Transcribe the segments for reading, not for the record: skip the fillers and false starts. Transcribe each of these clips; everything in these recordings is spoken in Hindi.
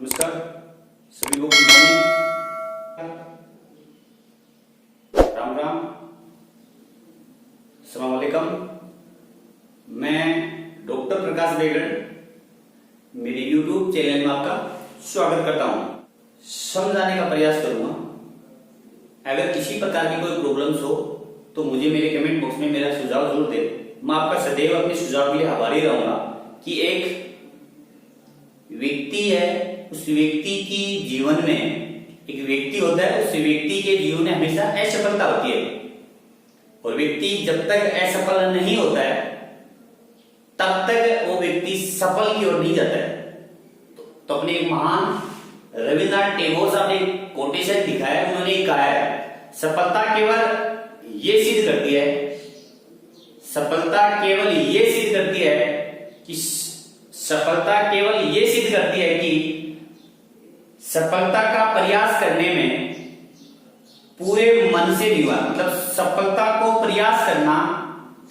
नमस्कार सभी को, गुड मॉर्निंग, राम राम, अस्सलाम वालेकुम। मैं डॉक्टर प्रकाश बेगड़ मेरे YouTube चैनल में आपका स्वागत करता हूं। समझाने का प्रयास करूंगा। अगर किसी प्रकार की कोई प्रॉब्लम्स हो तो मुझे मेरे कमेंट बॉक्स में मेरा सुझाव जरूर दे। मैं आपका सदैव अपने सुझाव के लिए आभारी रहूंगा कि एक व्यक्ति है, उस व्यक्ति की जीवन में एक व्यक्ति होता है, उस व्यक्ति के जीवन में हमेशा असफलता होती है और व्यक्ति जब तक असफल नहीं होता है तब तक वो व्यक्ति सफल की ओर नहीं जाता है। तो अपने एक महान रविन्द्रनाथ टैगोर साहब ने कोटेशन दिखा है, उन्होंने कहा है सफलता केवल ये सिद्ध करती है, सफलता केवल ये सिद्ध करती है कि सफलता केवल ये सिद्ध करती है कि सफलता का प्रयास करने में पूरे मन से नहीं हुआ। मतलब सफलता को प्रयास करना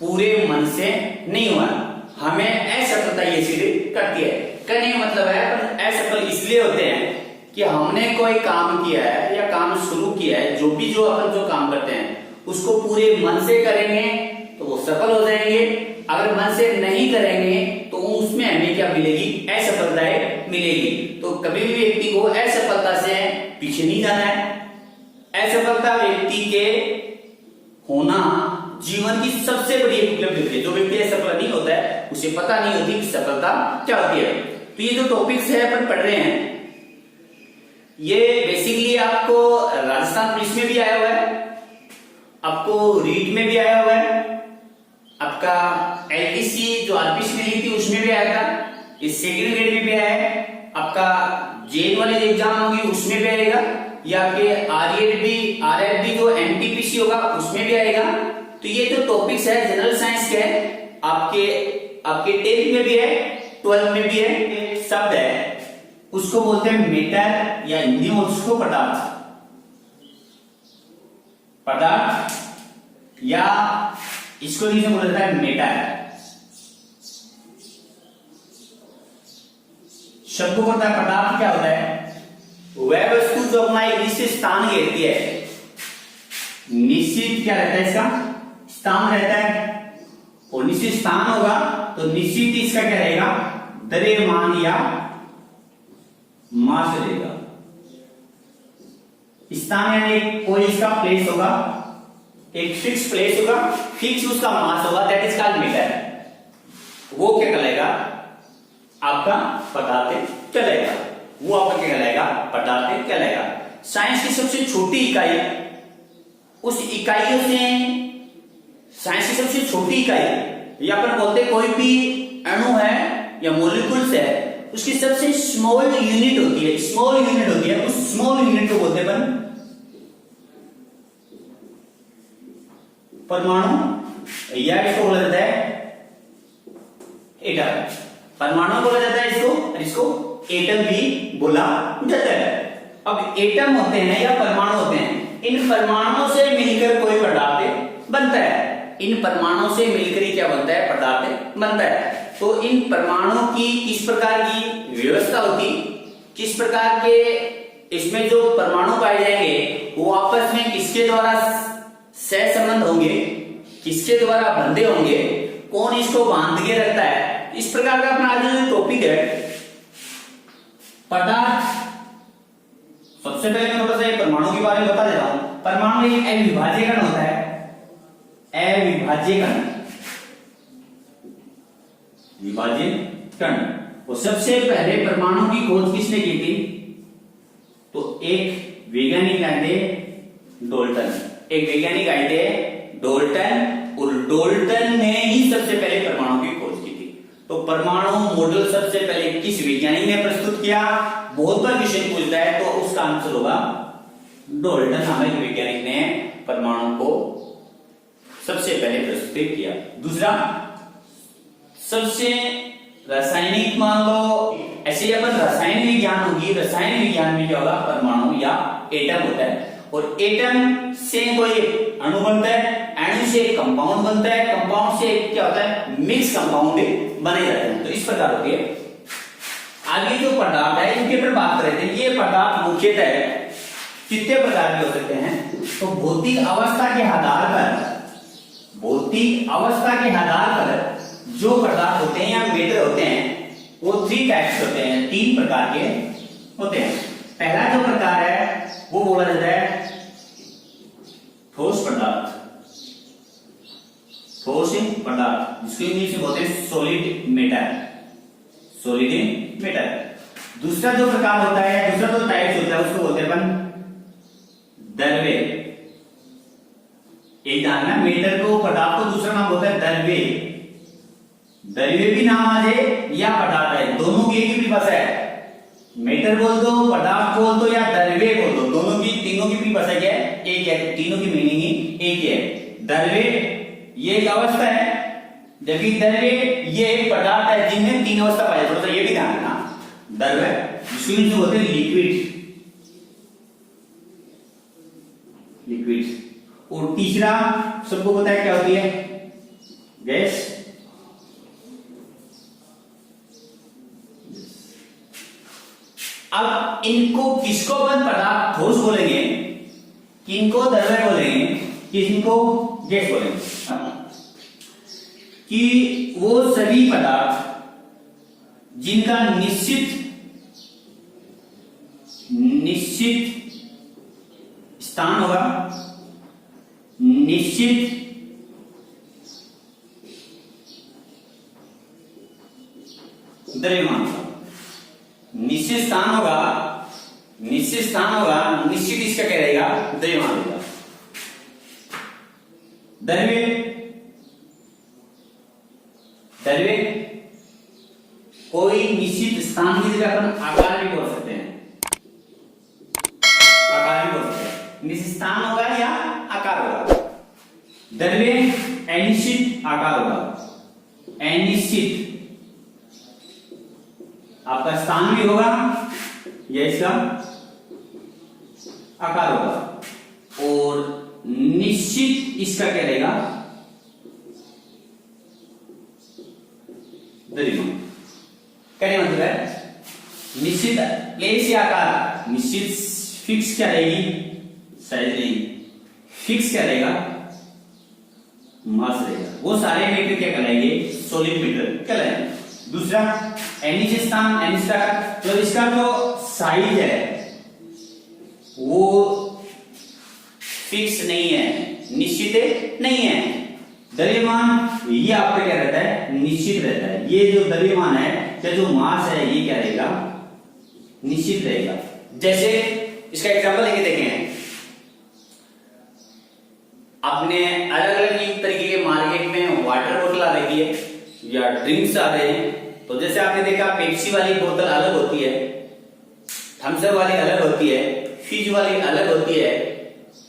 पूरे मन से नहीं हुआ, हमें असफलता ये सिद्ध करती है। कहने का मतलब है अपन असफल इसलिए होते हैं कि हमने कोई काम किया है या काम शुरू किया है, जो अपन जो काम करते हैं उसको पूरे मन से करेंगे तो वो सफल हो जाएंगे। अगर मन से नहीं करेंगे तो उसमें हमें क्या मिलेगी? असफलताएं मिलेगी। तो कभी भी व्यक्ति को असफलता से पीछे नहीं जाना है। असफलता व्यक्ति के होना जीवन की सबसे बड़ी उपलब्धि होती है। जो व्यक्ति असफल नहीं होता है उसे पता नहीं होती कि सफलता क्या होती है। तो ये जो टॉपिक्स है अपन पढ़ रहे हैं ये बेसिकली आपको राजस्थान पुलिस में भी आया हुआ है, आपको रीट में भी आया हुआ है, आपका एलटीसी जो आरपीसी में ली थी उसमें भी आया था, इस सेकंड ग्रेड में भी आया है, आपका जेल वाले एग्जाम होगी उसमें भी आएगा, या आपके आरआरबी जो एनटीपीसी होगा उसमें भी आएगा। तो ये जो टॉपिक्स है जनरल साइंस के है, आपके 10th में भी है, 12th में भी है। शब्द है उसको बोलते हैं मैटर या हिंदी में उसको पदार्थ या इसको नीचे बोला जाता है मैटर। शब्द को पता है पदार्थ क्या होता है? वह वस्तु जो अपना एक निश्चित स्थान घेरती है। निश्चित क्या रहता है? इसका स्थान रहता है और निश्चित स्थान होगा तो निश्चित इसका क्या रहेगा? द्रव्यमान या मास रहेगा। स्थान यानी कोई इसका प्लेस होगा, एक फिक्स प्लेस होगा, फिक्स उसका मास होगा, दैट इज कॉल्ड मैटर। वो क्या कहलाएगा? आपका पदार्थ कहलाएगा। वो आपका क्या कहलाएगा? पदार्थ कहलाएगा। साइंस की सबसे छोटी इकाई, उस इकाइयों से साइंस की सबसे छोटी इकाई या अपन बोलते कोई भी अणु है या मॉलिक्यूल्स है उसकी सबसे स्मॉल यूनिट होती है, स्मॉल यूनिट होती है, उस स्मॉल यूनिट को बोलते हैं परमाणु या इसको बोला जाता है एटम। परमाणु बोला जाता है इसको, और इसको एटम भी बोला जाता है। अब एटम होते हैं या परमाणु होते हैं, इन परमाणुओं से मिलकर कोई पदार्थ बनता है। इन परमाणुओं से मिलकर ही क्या बनता है? पदार्थ बनता है। तो इन परमाणुओं की किस प्रकार की व्यवस्था होती, किस प्रकार के इसमें जो परमाणु पाए जाएंगे वो आपस में किसके द्वारा सह संबंध होंगे, किसके द्वारा बंधे होंगे, कौन इसको बांध के रखता है, इस प्रकार का अपना आज जो टॉपिक है पदार्थ। सबसे पहले मैं थोड़ा सा परमाणु के बारे में बता देता हूं। परमाणु एक अविभाज्य कण होता है, अविभाज्य कण, विभाज्य कण। और सबसे पहले परमाणु की खोज किसने की थी? तो एक वैज्ञानिक आए थे डोल्टन, एक वैज्ञानिक आए थे डोल्टन, और डोल्टन ने ही सबसे पहले परमाणु की खोज की थी। तो परमाणु मॉडल सबसे पहले किस वैज्ञानिक ने प्रस्तुत किया? बहुत बार क्वेश्चन पूछता है तो उसका आंसर होगा डोल्टन नामक वैज्ञानिक ने परमाणु को सबसे पहले प्रस्तुत किया। दूसरा, सबसे रासायनिक मान लो ऐसे अपन रसायन विज्ञान होगी, रसायन विज्ञान में क्या होगा? परमाणु या एटम होता है, और एटम से कोई अणु बनता है, अणु से कंपाउंड बनता है, कंपाउंड से क्या होता है? मिक्स कंपाउंड बने जाते हैं। तो इस प्रकार होती है। आगे जो पदार्थ है इनके ऊपर बात कर रहे थे। ये पदार्थ मुख्यतः कितने प्रकार के हो सकते हैं? तो भौतिक अवस्था के आधार पर, भौतिक अवस्था के आधार पर जो पदार्थ होते हैं या मेटर होते हैं वो 3 टाइप्स होते हैं, 3 प्रकार के होते हैं। पहला जो प्रकार है वो बोला जाता है ठोस पदार्थ, ठोस पदार्थ, जिसको इंग्लिश में बोलते हैं सॉलिड मेटर, सॉलिड मेटर। दूसरा जो प्रकार होता है, दूसरा जो टाइप होता है उसको बोलते हैं अपन द्रव्य। एक जानना मेटर को, पदार्थ को दूसरा नाम होता है द्रव्य। द्रव्य भी नाम आ जाए या पदार्थ है, दोनों की एक ही परिभाषा है। मेटर बोल दो, पदार्थ बोल दो या द्रव्य बोल दो, दोनों की, तीनों की परिभाषा क्या है? एक है, तीनों की मीनिंग ही एक है। द्रव्य ये एक अवस्था है, जबकि द्रव्य ये एक पदार्थ है जिनमें 3 अवस्था पाई जाती है। तो ये भी ध्यान रखना, द्रव्य जिसको बोलते हैं लिक्विड, लिक्विड। और तीसरा सबको पता है क्या होती है? गैस। अब इनको किसको अपन पदार्थ ठोस बोलेंगे, किनको द्रव्य बोलेंगे, किनको गैस बोलेंगे? कि वो सभी पदार्थ जिनका निश्चित स्थान होगा, निश्चित द्रव्यमान, निश्चित स्थान होगा, निश्चित स्थान होगा, निश्चित इसका क्या रहेगा? द्रव्यमान होगा। द्रव्य, द्रव्य कोई निश्चित स्थान की जगह अपन आकार भी बोल सकते हैं, आकार भी बोल सकते हैं। निश्चित स्थान होगा या आकार होगा। द्रव्य अनिश्चित आकार होगा, अनिश्चित आपका स्थान भी होगा या इसका आकार होगा, और निश्चित इसका क्या रहेगा? द्रव्यमान। क्या मतलब है? निश्चित प्लेस या आकार, निश्चित फिक्स क्या रहेगी? साइज रहेगी। फिक्स क्या रहेगा? मास रहेगा। वो सारे मीटर क्या कहलाएंगे? सॉलिड मीटर कहलाएंगे। दूसरा अनिश्चित स्थान, अनिश्चित आकार, तो इसका जो साइज है वो फिक्स नहीं है, निश्चित नहीं है। द्रव्यमान ये आपका क्या रहता है? निश्चित रहता है। ये जो द्रव्यमान है या जो मास है ये क्या रहेगा? निश्चित रहेगा। जैसे इसका एग्जांपल लेके देखें, आपने अलग अलग तरीके के मार्केट में वाटर बोतल आ रही है या ड्रिंक्स आ रहे हैं। तो जैसे आपने देखा पेप्सी वाली बोतल अलग होती है, थम्स अप वाली अलग होती है, फिज वाली अलग होती है,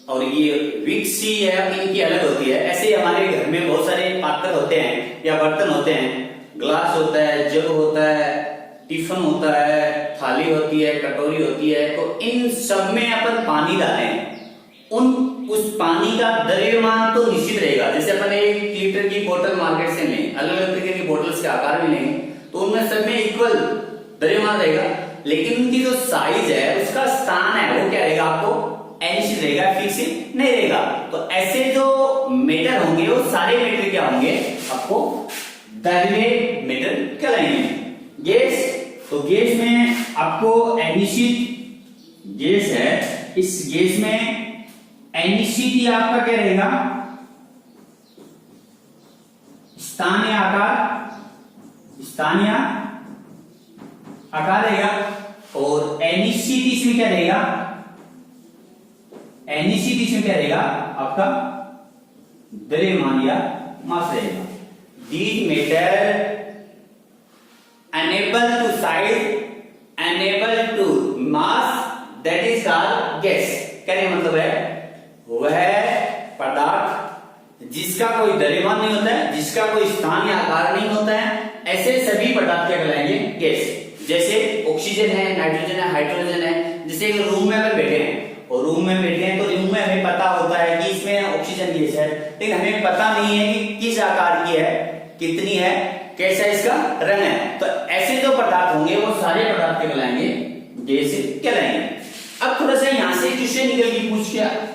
और ये विक्सी है इनकी अलग होती है। ऐसे ही हमारे घर में बहुत सारे पात्र होते हैं या बर्तन होते हैं, ग्लास होता है, जग होता है, टिफिन होता है, थाली होती है, कटोरी होती है। तो इन सब में अपन पानी डालें, उस पानी का द्रव्यमान तो निश्चित रहेगा। जैसे अपन 1 लीटर की बोतल मार्केट से लें, अलग अलग तरीके की बोतल्स के आकार में लेंगे तो उनमें सब में इक्वल द्रव्यमान रहेगा, लेकिन उनकी जो साइज है, उसका स्थान है, वो क्या रहेगा? आपको अनिश्चित रहेगा, फिक्स नहीं रहेगा। तो ऐसे जो मीटर होंगे वो सारे मीटर क्या होंगे? आपको द्रव्य मीटर कहलाएंगे। गैस, तो गैस में आपको अनिश्चित गैस है, इस गैस में अनिश्चित ही आपका क्या रहेगा? स्थान या आकार, स्थान या आकार रहेगा। और अनिश्चित इसमें क्या रहेगा? अनिश्चित इसमें क्या रहेगा? आपका द्रव्यमान या मास रहेगा। These matter unable to size, unable to mass, that is called gas। क्या मतलब है? वह पदार्थ जिसका कोई द्रव्यमान नहीं होता है, जिसका कोई स्थान या आकार नहीं होता है, ऐसे सभी पदार्थ क्या कहलाएंगे? गैस। जैसे ऑक्सीजन है, नाइट्रोजन है, हाइड्रोजन है। जैसे एक रूम में अगर बैठे हैं और रूम में बैठे हैं तो रूम में हमें पता होता है कि इसमें ऑक्सीजन गैस है, लेकिन हमें पता नहीं है कि किस आकार की है, कितनी है, कैसा इसका रंग है। तो ऐसे जो पदार्थ होंगे वो सारे पदार्थ कहलाएंगे गैस कहलाएंगे। अब थोड़ा सा यहाँ से क्वेश्चन निकल के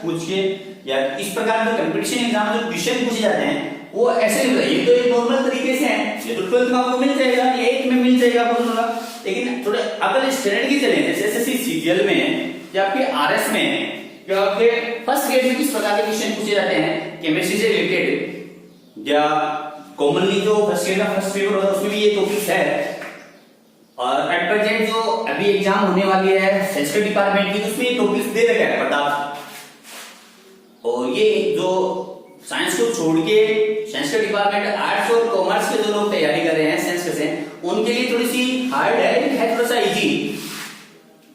पूछ के या इस प्रकार जो कंपटीशन एग्जाम जो क्वेश्चन पूछे जाते हैं वो ऐसे ये तो एक नॉर्मल तरीके से है, ये तो 12th में आपको मिल जाएगा, ये 8 में मिल जाएगा आपको होगा। लेकिन थोड़े अगर स्टैंडर्ड की चलें जैसे एसएससी सीजीएल में या आपके आरएस में या आपके फर्स्ट ग्रेड में किस प्रकार के क्वेश्चन पूछे जाते हैं केमिस्ट्री से रिलेटेड, या कॉमनली जो फर्स्ट ग्रेड का फर्स्ट पेपर होता है उसमें भी ये टॉपिक्स है। और एट प्रेजेंट जो अभी एग्जाम होने वाली है सेंसर डिपार्टमेंट की उसमें ये टॉपिक्स दे रखे हैं पदार्थ। और ये जो साइंस को छोड़ के साइंस का डिपार्टमेंट आर्ट्स और कॉमर्स के जो लोग तैयारी कर रहे हैं साइंस से उनके लिए थोड़ी सी हार्ड है थोड़ा सा इजी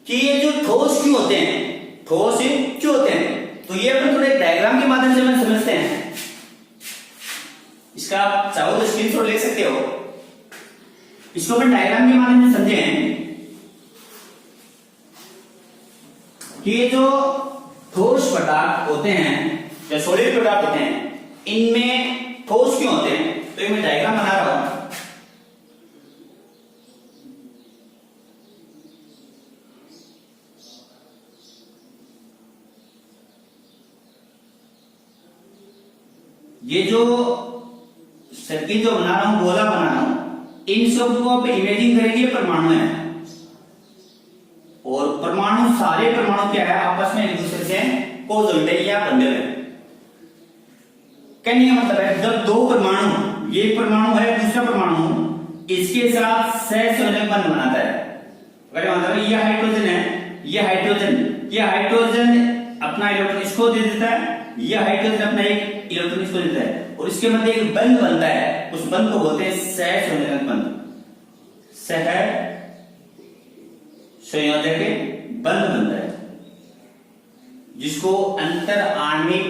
कि ये जो ठोस क्यों होते हैं, ठोस क्यों होते हैं। तो ये अपन थोड़े डायग्राम के माध्यम से हम समझते हैं। इसका आप चाहो तो स्क्रीनशॉट ले सकते हो। इसको अपन डायग्राम के माध्यम से समझें कि ये जो ठोस पदार्थ होते हैं या सॉलिड पदार्थ होते हैं इनमें ठोस क्यों होते हैं। तो मैं डायग्राम बना रहा हूं। ये जो सर्किल जो बना रहा हूं गोला बना रहा हूं इन सब को आप इमेजिन करेंगे परमाणु है। और परमाणु सारे परमाणु क्या है आपस में एक दूसरे से कोऑर्डिनेट या बंधे हैं। कहने का मतलब है जब दो परमाणु ये परमाणु है दूसरा परमाणु इसके साथ सहसंयोजक बंध बनाता है। अगर मतलब ये हाइड्रोजन है ये हाइड्रोजन अपना इलेक्ट्रॉन इसको दे देता है, ये हाइड्रोजन अपना एक इलेक्ट्रॉन इसको देता है और इसके मध्य एक बंध बनता है। उस बंध को बोलते हैं सहसंयोजक बंध। सहसंयोजक बंध बनता है जिसको अंतर आणविक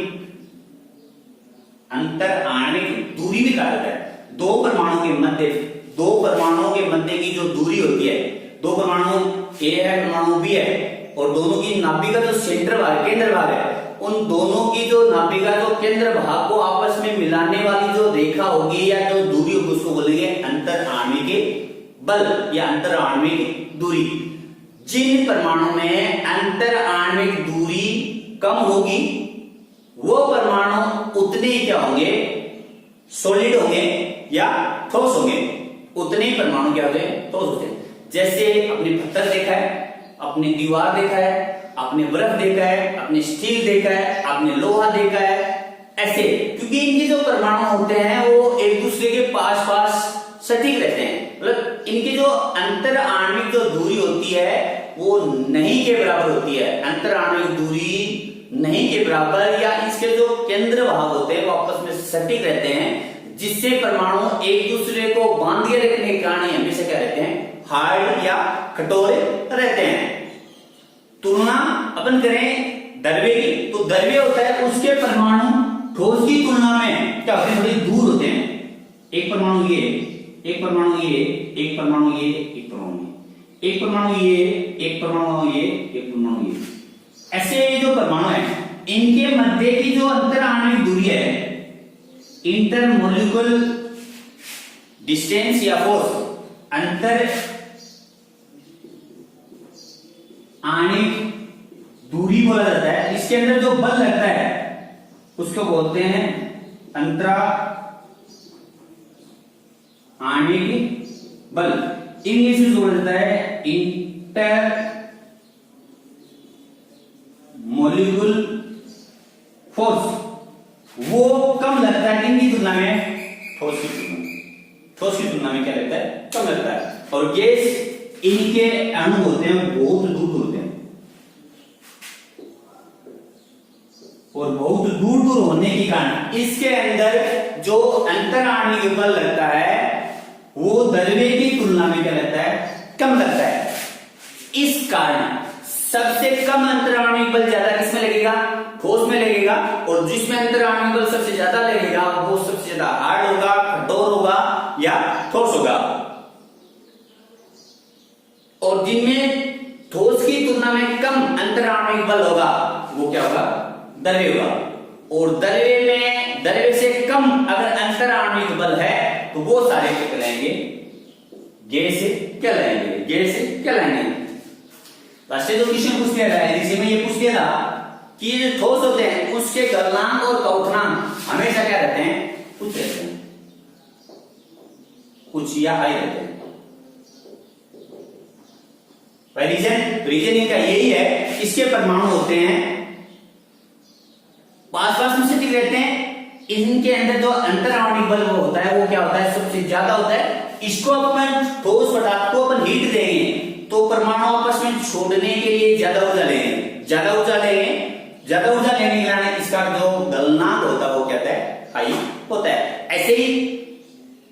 दूरी भी कहा जाता है। दो परमाणुओं के मध्य की जो दूरी होती है, दो परमाणु ए है परमाणु बी है और दोनों की नाभिका जो सेंटर भाग केंद्र भाग है उन दोनों की जो नाभिका जो केंद्र भाग को आपस में मिलाने वाली जो रेखा होगी या जो दूरी होगी उसको बोलेंगे अंतर आणविक बल या अंतर आणविक दूरी। जिन परमाणु में अंतर आणविक दूरी कम होगी वो परमाणु उतने ही क्या होंगे सॉलिड होंगे या ठोस होंगे, उतने ही परमाणु क्या होते हैं ठोस होते हैं। जैसे अपने पत्थर देखा है, अपने दीवार देखा है, आपने बर्फ देखा है, आपने स्टील देखा है, आपने लोहा देखा है, ऐसे क्योंकि इनके जो परमाणु होते हैं वो एक दूसरे के पास पास सटीक रहते हैं। मतलब इनकी जो अंतर आणविक जो दूरी होती है वो नहीं के बराबर होती है। अंतर आणविक दूरी नहीं के बराबर या इसके जो केंद्र भाग होते हैं वो आपस में सटीक रहते हैं जिससे परमाणु एक दूसरे को बांध के रखने के कारण हमेशा क्या रहते हैं हार्ड या कठोर रहते हैं। तुलना अपन करें द्रव्य की तो द्रव्य होता है उसके परमाणु ठोस की तुलना में क्या होते हैं थोड़ी दूर होते हैं। एक परमाणु ये एक परमाणु ये एक परमाणु ये एक परमाणु ये एक परमाणु ये एक परमाणु ये एक परमाणु ये ऐसे जो परमाणु है इनके मध्य की जो अंतर आणविक दूरी है इंटरमोलिक्यूलर डिस्टेंस या फोर्स अंतर आणविक दूरी बोला जाता है। इसके अंदर जो बल लगता है उसको बोलते हैं अंतरा आणविक बल। इंग्लिश में बोला जाता है इंटर मोलिक्यूल फोर्स। वो कम लगता है इनकी तुलना में ठोस की तुलना में क्या लगता है कम लगता है। और गैस इनके अणु होते हैं बहुत दूर होते हैं और बहुत दूर होने के कारण इसके अंदर जो अंतर आणविक बल लगता है वो द्रव्य की तुलना में क्या लगता है कम लगता है। इस कारण सबसे कम अंतर आणविक बल ज्यादा किसमें लगेगा ठोस में लगेगा और जिसमें अंतर आणविक बल सबसे ज्यादा लगेगा वो सबसे ज्यादा हार्ड होगा कठोर होगा या ठोस होगा। और जिनमें ठोस की तुलना में कम अंतर आणविक बल होगा वो क्या होगा द्रव्य होगा। और द्रव्य से कम अगर अंतर आणविक बल है तो वो सारे क्या कहलाएंगे, गैस कहलाएंगे, गैस कहलाएंगे। लास्ट जो क्वेश्चन पूछ लिया था इसी में ये पूछ लिया था कि ये जो ठोस होते हैं उसके गलनांक और क्वथनांक हमेशा क्या रहते हैं, उच्च रहते हैं, उच्च या हाई रहते हैं। रीजन इनका यही है, इसके परमाणु होते हैं पास में से ठीक रहते हैं, इनके अंदर जो अंतर आणविक बल वो होता है वो क्या होता है, सबसे ज्यादा होता है। इसको अपन ठोस पदार्थ को अपन हीट देंगे तो परमाणु आपस में छोड़ने के लिए ज्यादा ऊर्जा लेंगे, ज्यादा ऊर्जा लेने के कारण इसका जो गलनांक होता है वो क्या होता है, हाई होता है। ऐसे ही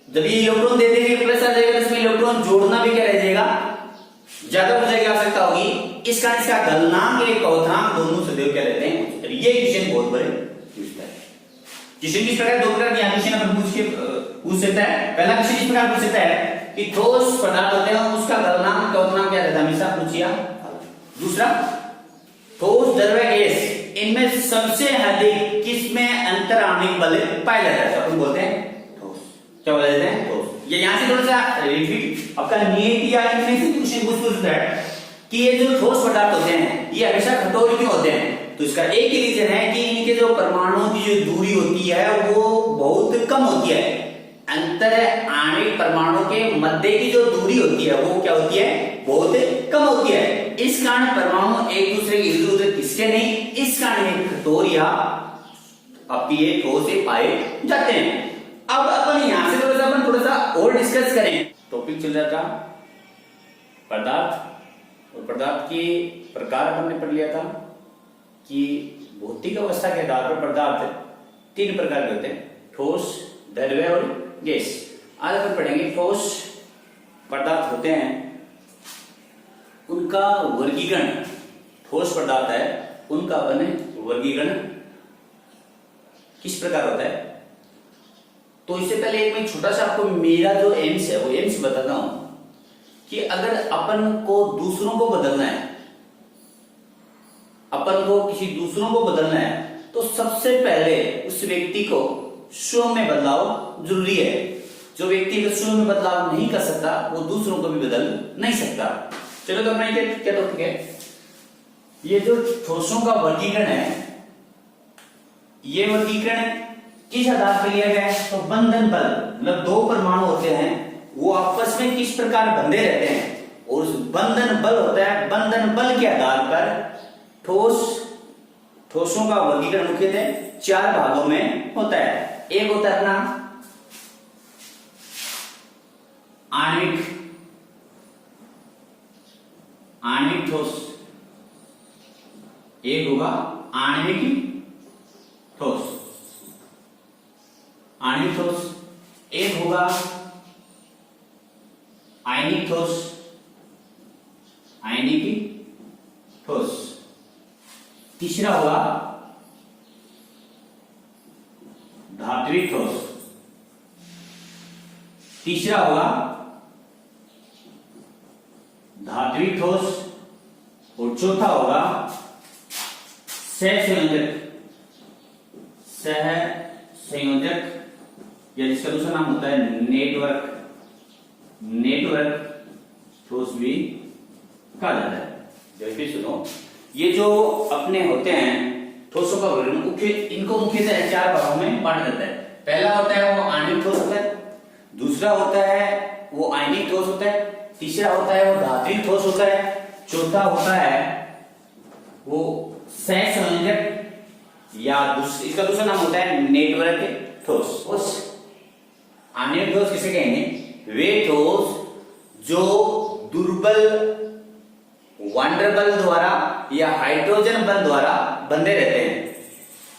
जब ये इलेक्ट्रॉन दे देंगे प्लस आ जाएगा, इसमें इलेक्ट्रॉन जोड़ना भी क्या रह जाएगा, ज्यादा ऊर्जा की आवश्यकता होगी, इस कारण इसका गलनांक और क्वथनांक दोनों सदैव क्या रहते हैं। ये क्वेश्चन बहुत बड़े पूछता है। क्वेश्चन किस प्रकार, दो प्रकार के क्वेश्चन अपन पूछ सकता है। पहला क्वेश्चन इस प्रकार पूछ सकता है कि ठोस पदार्थ होते हैं उसका गलनांक क्वथनांक क्या रहता है, हमेशा पूछिया। दूसरा, ठोस द्रव्य गैस इनमें सबसे अधिक किसमें अंतर आणविक बल पाया जाता है, तो अपन बोलते हैं ठोस। क्या बोलते हैं, ठोस। ये यहां से थोड़ा सा रिपीट आपका नीट या इनमें से क्वेश्चन पूछता है कि ये जो ठोस पदार्थ होते हैं ये हमेशा कठोर क्यों होते हैं, तो इसका एक ही रीजन है कि इनके जो परमाणुओं की जो दूरी होती है वो बहुत कम होती है। अंतर आणविक परमाणु के मध्य की जो दूरी होती है वो क्या होती है, बहुत कम होती है। इस कारण परमाणु एक दूसरे के इर्द उर्द किसके नहीं, इस कारण कठोर या आपकी ये ठोस से पाए जाते हैं। अब अपन यहां से थोड़ा सा और डिस्कस करें। टॉपिक चल रहा था पदार्थ, और पदार्थ के प्रकार अपन ने पढ़ लिया था कि भौतिक अवस्था के आधार पर पदार्थ तीन प्रकार के होते हैं, ठोस, द्रव्य और गैस। आज अपन पढ़ेंगे ठोस पदार्थ होते हैं उनका वर्गीकरण। ठोस पदार्थ है उनका अपन वर्गीकरण किस प्रकार होता है। तो इससे पहले एक मैं छोटा सा आपको मेरा जो एम्स है वो एम्स बताता हूं कि अगर अपन को दूसरों को बदलना है, अपन को किसी दूसरों को बदलना है तो सबसे पहले उस व्यक्ति को स्वयं में बदलाव जरूरी है। जो व्यक्ति को स्वयं में बदलाव नहीं कर सकता वो दूसरों को भी बदल नहीं सकता। चलो तो अपना क्या टॉपिक है, ये जो ठोसों का वर्गीकरण है, ये वर्गीकरण किस आधार पर लिया गया है, तो बंधन बल, मतलब दो परमाणु होते हैं वो आपस में किस प्रकार बंधे रहते हैं, और उस बंधन बल होता है, बंधन बल के आधार पर ठोसों का वर्गीकरण मुख्यतः चार भागों में होता है। एक होता है अपना आणविक ठोस, एक होगा आणविक ठोस, एक होगा आयनिक ठोस, तीसरा होगा धात्विक ठोस, और चौथा होगा सहसंयोजक या जिसका दूसरा नाम होता है नेटवर्क ठोस भी कहा जाता है। जैसे सुनो, ये जो अपने होते हैं ठोसों का वर्गीकरण इनको मुख्यतः चार भागों में बांटा जाता है। पहला होता है वो आणविक ठोस होता है, दूसरा होता है वो आयनिक ठोस होता है, तीसरा होता है वो धात्विक ठोस होता है, चौथा होता है वो सहसंयोजक या इसका दूसरा नाम होता है नेटवर्क ठोस। उस आणविक ठोस किसे कहेंगे, वे ठोस जो दुर्बल वांडर बल द्वारा या हाइड्रोजन बल द्वारा बंधे रहते हैं।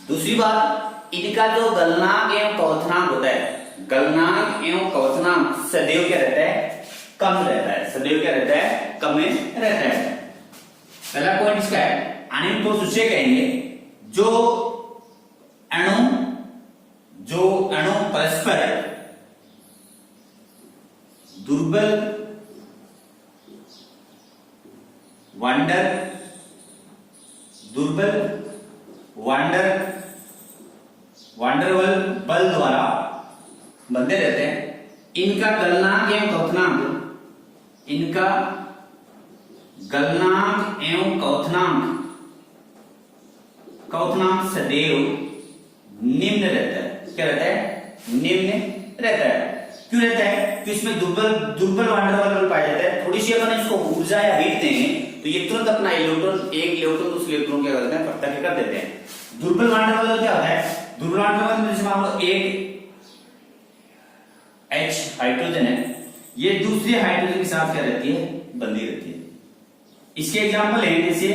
दूसरी बात, इनका जो गलनांक एवं क्वथनांक होता है, गलनांक एवं क्वथनांक सदैव क्या रहता है, कम रहता है, सदैव क्या रहता है, कम में रहता है। पहला पॉइंट इसका है, आणविक ठोस उसे कहेंगे जो अणु परस्पर दुर्बल वांडर बल द्वारा बंधे रहते हैं। इनका गलनांक एवं क्वथनांक, इनका गलनांक एवं क्वथनांक, क्वथनांक सदैव निम्न रहता है। क्या रहता है? निम्न रहता है। क्यों रहता है? क्योंकि इसमें दुर्बल वान डेर वाल्स पाया जाता है। थोड़ी सी अपन इसको ऊर्जा या हीट देंगे तो ये तुरंत अपना इलेक्ट्रॉन, एक इलेक्ट्रॉन दूसरे इलेक्ट्रॉन क्या करते हैं, पटक कर देते हैं। दुर्बल वान डेर वाल्स क्या होता है? दुर्बल वान डेर वाल्स में जैसे मान लो एक H हाइड्रोजन है, ये दूसरे हाइड्रोजन के साथ क्या रहती है? बंधी रहती है। इसके एग्जांपल है जैसे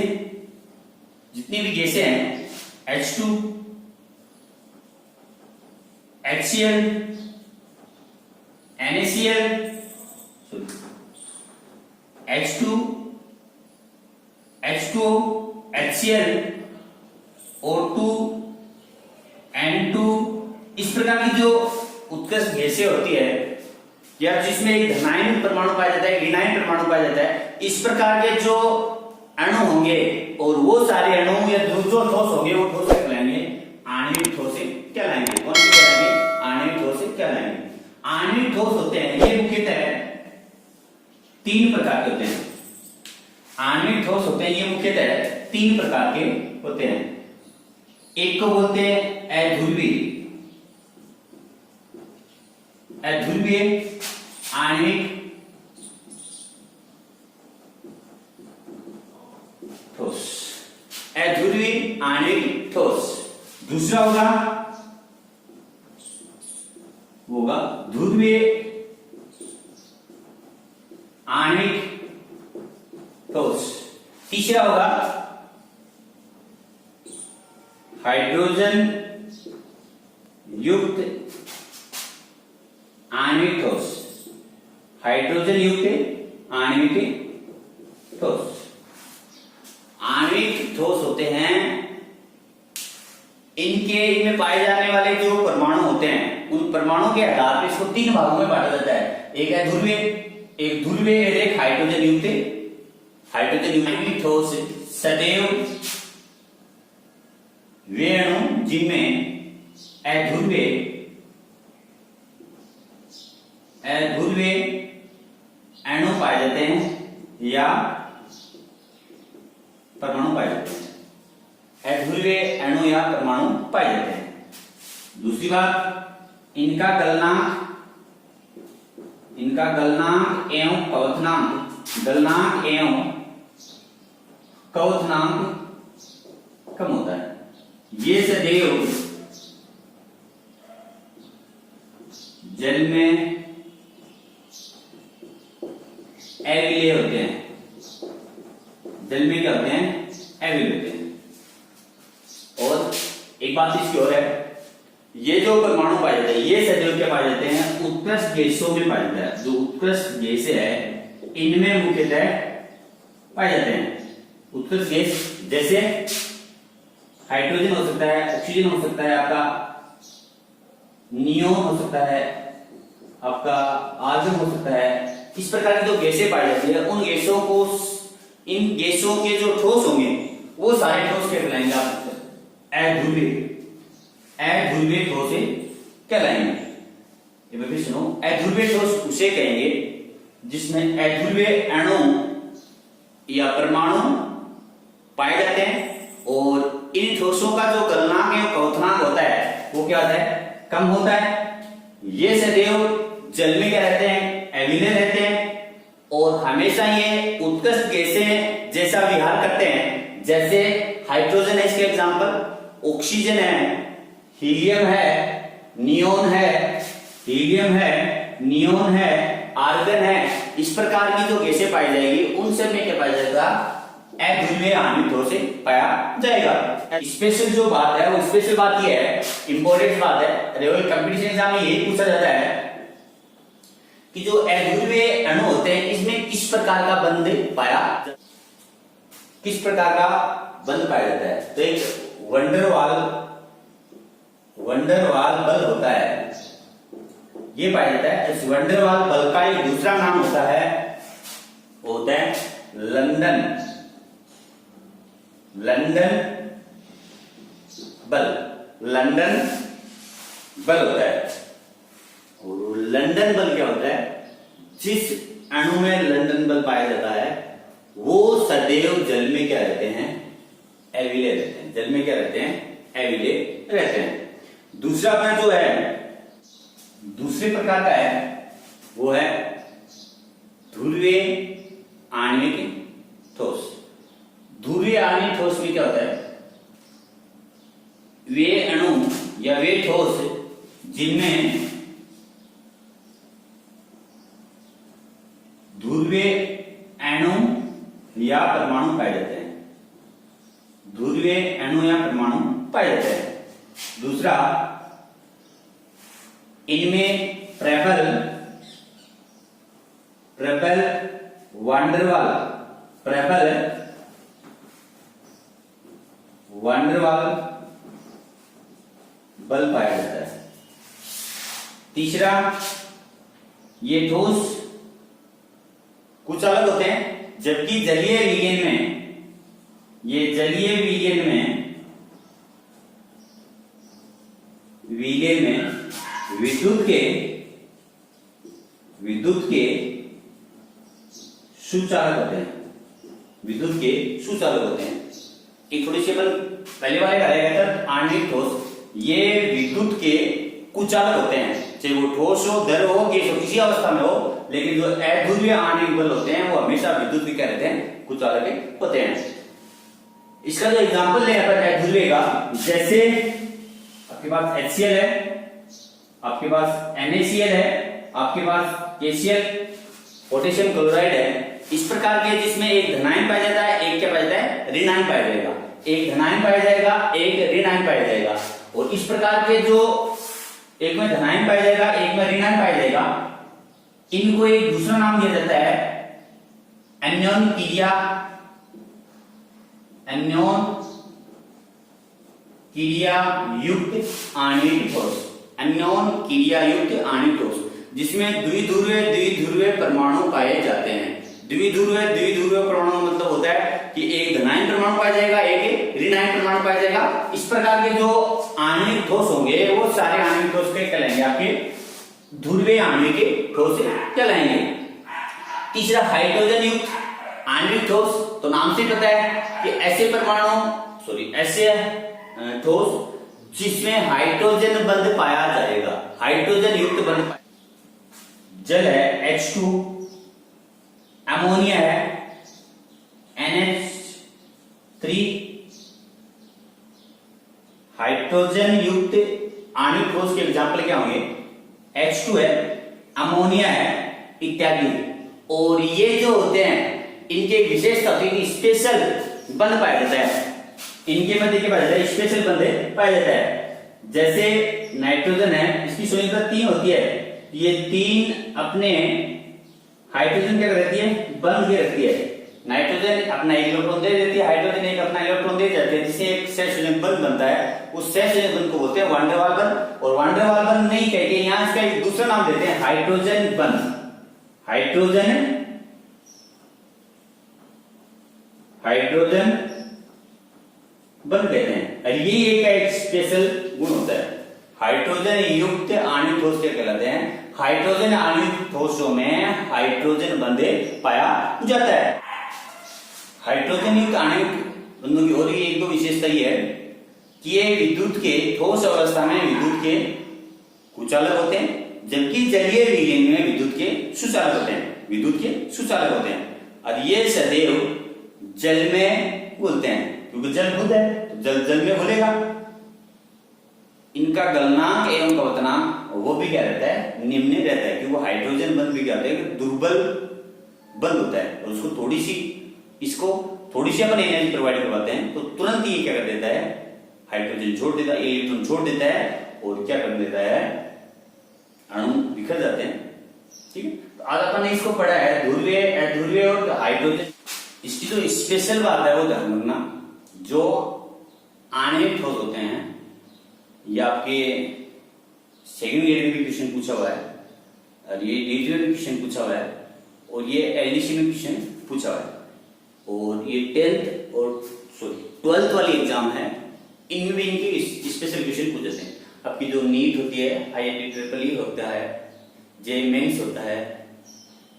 जितनी भी गैसें हैं H2, HCl, NaCl, H2, H2O, HCl, O2, N2, इस प्रकार की जो उत्कृष्ट गैसें होती है या जिसमें एक धनायन परमाणु पाया जाता है, ऋणायन परमाणु पाया जाता है, इस प्रकार के जो अणु होंगे और वो सारे अणु या जो ठोस होंगे वो ठोस कहलाएंगे आणविक ठोस कहलाएंगे। कौन से कहलाएंगे? आणविक ठोस कहलाएंगे। आणविक ठोस होते हैं ये मुख्यतः तीन प्रकार के होते हैं। आणविक ठोस होते हैं ये मुख्यतः तीन प्रकार के होते हैं। एक को बोलते हैं अध्रुवीय, अध्रुवीय आणविक ठोस, अध्रुवीय आणविक ठोस। दूसरा होगा वो होगा ध्रुवीय आणविक ठोस। तीसरा होगा हाइड्रोजन युक्त आणविक ठोस, हाइड्रोजन युक्त आणविक ठोस। आणविक ठोस होते हैं इनमें पाए जाने वाले जो परमाणु होते हैं उन परमाणु के आधार पर इसको तीन भागों में बांटा जाता है। एक है ध्रुवीय, एक ध्रुवीय और एक हाइड्रोजन युक्त। हाइड्रोजन युक्त ठोस सदैव वे अणु जिनमें अध्रुवीय अणु पाए जाते हैं या परमाणु पाए जाते हैं, अध्रुवीय अणु या परमाणु पाए जाते हैं। दूसरी बात, इनका गलनांक एवं क्वथनांक, गलनांक एवं क्वथनांक कम होता है। ये सदैव जल में अविलेय होते हैं, जल में क्या होते हैं? अविलेय होते हैं। और एक बात इसकी और है, ये जो परमाणु पाए जाते हैं ये सदैव क्या पाए जाते हैं? उत्कृष्ट गैसों में पाए जाते हैं। जो उत्कृष्ट गैसें है इनमें मुख्यतः पाए जाते हैं। उत्कृष्ट गैस जैसे हाइड्रोजन हो सकता है, ऑक्सीजन हो सकता है, आपका नियोन हो सकता है, आपका आर्गन हो सकता है। इस प्रकार की जो गैसें पाई जाती है उन गैसों को, इन गैसों के जो ठोस होंगे वो सारे ठोस कहलाएंगे आप अध्रुवीय, अध्रुवीय ठोस कहलाएंगे। ये भी सुनो, अध्रुवीय ठोस उसे कहेंगे जिसमें अध्रुवीय अणु या परमाणु पाए जाते हैं और इन ठोसों का जो गलनांक या क्वथनांक होता है वो क्या होता है? कम होता है। ये सदैव जल में क्या रहते हैं? अविलेय रहते हैं और हमेशा ये उत्कृष्ट गैसें जैसा विहार करते हैं। जैसे हाइड्रोजन है इसके एग्जांपल, ऑक्सीजन है, हीलियम है, नियोन है, हीलियम है, नियोन है, आर्गन है। इस प्रकार की जो गैसें पाई जाएगी उन सब में क्या पाया जाएगा? अध्रुवीय आणविक ठोस से पाया जाएगा। स्पेशल जो बात है वो स्पेशल बात ये है, इंपॉर्टेंट बात है, रेलवे कंपटीशन एग्जाम में यही पूछा जाता है कि जो अध्रुवीय अणु होते हैं इसमें किस प्रकार का बंध पाया, किस प्रकार का बंध पाया जाता है। तो एक वंडरवाल बल होता है, ये पाया जाता है। इस वंडरवाल बल का एक दूसरा नाम होता है, वो होता है लंदन बल, लंदन बल होता है। और लंदन बल क्या होता है? जिस अणु में लंदन बल पाया जाता है वो सदैव जल में क्या रहते हैं? एविले रहते हैं। जल में क्या रहते हैं? एविले रहते हैं। दूसरा अपना जो है दूसरे प्रकार का है वो है ध्रुवीय आणविक ठोस। ध्रुवीय आणविक ठोस में क्या होता है? वे अणु या वे ठोस जिनमें ध्रुवीय अणु या परमाणु पाए जाते हैं। ध्रुवीय अणु या परमाणु पाए जाते हैं। दूसरा, इनमें प्रबल वांडरवाल बल पाया जाता है। तीसरा, ये ठोस कुछ अलग होते हैं, जबकि जलीय विलयन में विद्युत के सुचालक होते हैं। एक थोड़ी सी अपन पहले वाले का रहेगा आणविक ठोस, ये विद्युत के कुचालक होते हैं, चाहे वो ठोस हो, द्रव हो, गैस हो, किसी अवस्था में हो, लेकिन जो अध्रुवीय आणविक बल होते हैं वो हमेशा विद्युत के क्या रहते हैं? कुचालक होते हैं। इसका जो एग्जांपल ले अपन अध्रुवीय का, जैसे आपके पास HCl है, आपके पास NaCl है, आपके पास KCl पोटेशियम क्लोराइड है। इस प्रकार के जिसमें एक धनायन पाया जाता है, एक क्या पाया जाता है? ऋणायन पाया जाएगा। एक धनायन पाया जाएगा, एक ऋणायन पाया जाएगा। और इस प्रकार के जो एक में धनायन पाया जाएगा, एक में ऋणायन पाया जाएगा, इनको एक दूसरा नाम दिया जाता है अन्योन क्रिया युक्त आणविक ठोस। अन्योन क्रिया युक्त आणविक ठोस जिसमें द्विध्रुवीय परमाणु पाए जाते हैं। द्विध्रुवीय परमाणु मतलब होता है कि एक धनायन परमाणु पाया जाएगा, एक ऋणायन परमाणु पाया जाएगा। इस प्रकार के जो आणविक ठोस होंगे वो सारे आणविक ठोस के कहलाएंगे, आपके ध्रुवीय आणविक ठोस कहलाएंगे। तीसरा, हाइड्रोजन युक्त आणविक ठोस, तो नाम से पता है कि ऐसे ठोस जिसमें हाइड्रोजन बंध पाया जाएगा, हाइड्रोजन युक्त बंध। जल है H2, अमोनिया है NH3, हाइड्रोजन युक्त आणविक ठोस के एग्जाम्पल क्या होंगे? H2 है, अमोनिया है इत्यादि। और ये जो होते हैं इनके विशेषता होती है, स्पेशल बंध पाया जाता है। इनके मध्य क्या पाया जाता है? स्पेशल बंध पाया जाता है। जैसे नाइट्रोजन है, इसकी संयोजकता 3 होती है, ये 3 अपने हाइड्रोजन क्या रहती है? बंध के रखती है। नाइट्रोजन अपना एक इलेक्ट्रॉन दे देती है, हाइड्रोजन एक अपना इलेक्ट्रॉन दे जाती है, जिससे एक सहसंयोजक बंध बनता है। उस सहसंयोजक बंध को बोलते हैं वान डेर वाल बंध। और वान डेर वाल बंध नहीं कहते, यहाँ इसका एक दूसरा नाम देते हैं हाइड्रोजन बंध। हाइड्रोजन बंध कहते हैं। और ये एक स्पेशल गुण होता है। हाइड्रोजन युक्त आणविक ठोस क्या कहलाते हैं? हाइड्रोजन आणविक ठोसों में हाइड्रोजन बंधे पाया जाता है। हाइड्रोजन युक्त आणविक बंधों की और एक दो विशेषता ये है कि ये विद्युत के ठोस अवस्था में विद्युत के कुचालक होते हैं, जबकि जलीय विलयन में विद्युत के सुचालक होते हैं। और ये सदैव जल में घुलते हैं, क्योंकि जल बुध है तो जल में घुलेगा। इनका गलनांक एवं कवतनांक वो भी क्या रहता है? निम्न रहता है, क्योंकि हाइड्रोजन बंध भी क्या होता है? दुर्बल बंध होता है। और उसको थोड़ी सी अपन एनर्जी प्रोवाइड करवाते हैं तो तुरंत ये क्या कर देता है? हाइड्रोजन छोड़ देता है, इलेक्ट्रॉन छोड़ देता है और क्या कर देता है? अणु बिखर जाते हैं। ठीक है, तो आज अपन ने इसको पढ़ा है ध्रुवीय, अध्रुवीय और हाइड्रोजन। इसकी जो स्पेशल बात है वो ध्यान रखना, जो आणविक ठोस होते हैं, ये आपके सेकंड ग्रेड में भी क्वेश्चन पूछा हुआ है, और ये डीजीओ में क्वेश्चन पूछा हुआ है, और ये एलडीसी में क्वेश्चन पूछा हुआ है, और ये 12th वाली एग्जाम है, इनमें भी इनके स्पेशल क्वेश्चन पूछ जाते हैं। आपकी जो नीट होती है, IIT ट्रिपल ई होता है, जो मेंस होता है,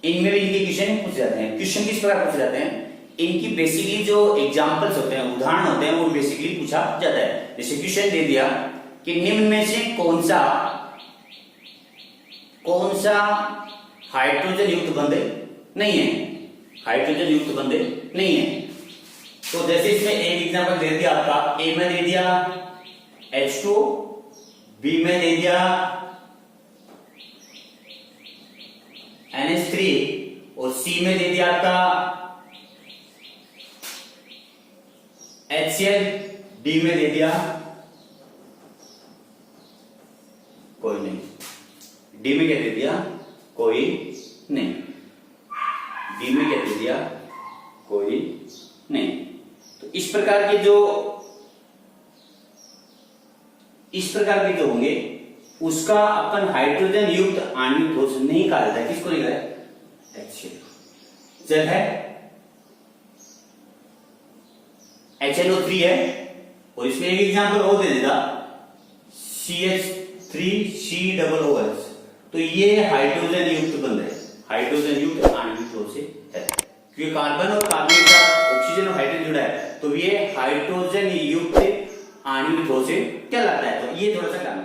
इनमें भी इनके क्वेश्चन पूछ जाते हैं। क्वेश्चन किस प्रकार पूछे जाते हैं, इनकी बेसिकली जो एग्जांपल्स होते हैं, उदाहरण होते हैं, वो बेसिकली पूछा जाता है। जैसे क्वेश्चन दे दिया कि निम्न में से कौन सा हाइड्रोजन युक्त बंध नहीं है, हाइड्रोजन युक्त बंध नहीं है। तो जैसे इसमें एक एग्जांपल दे दिया आपका, ए में दे दिया H2, बी में दे दिया NH3 और सी में दे दिया आपका HCl, डी में दे दिया कोई नहीं, डी में क्या दे दिया कोई नहीं, डी में क्या दे दिया कोई नहीं। तो इस प्रकार के जो होंगे उसका अपन हाइड्रोजन युक्त आणविक ठोस नहीं कहा जाता है। किसको नहीं कहा, HCl। जब है HNO3 है और इसमें एक एग्जांपल और दे देता CH3COOH, तो ये हाइड्रोजन युक्त बंध है, हाइड्रोजन युक्त आणविक ठोस है, क्योंकि कार्बन और कार्बन के साथ ऑक्सीजन और हाइड्रोजन जुड़ा है, तो ये हाइड्रोजन युक्त आणविक ठोस कहलाता है। तो ये थोड़ा सा काम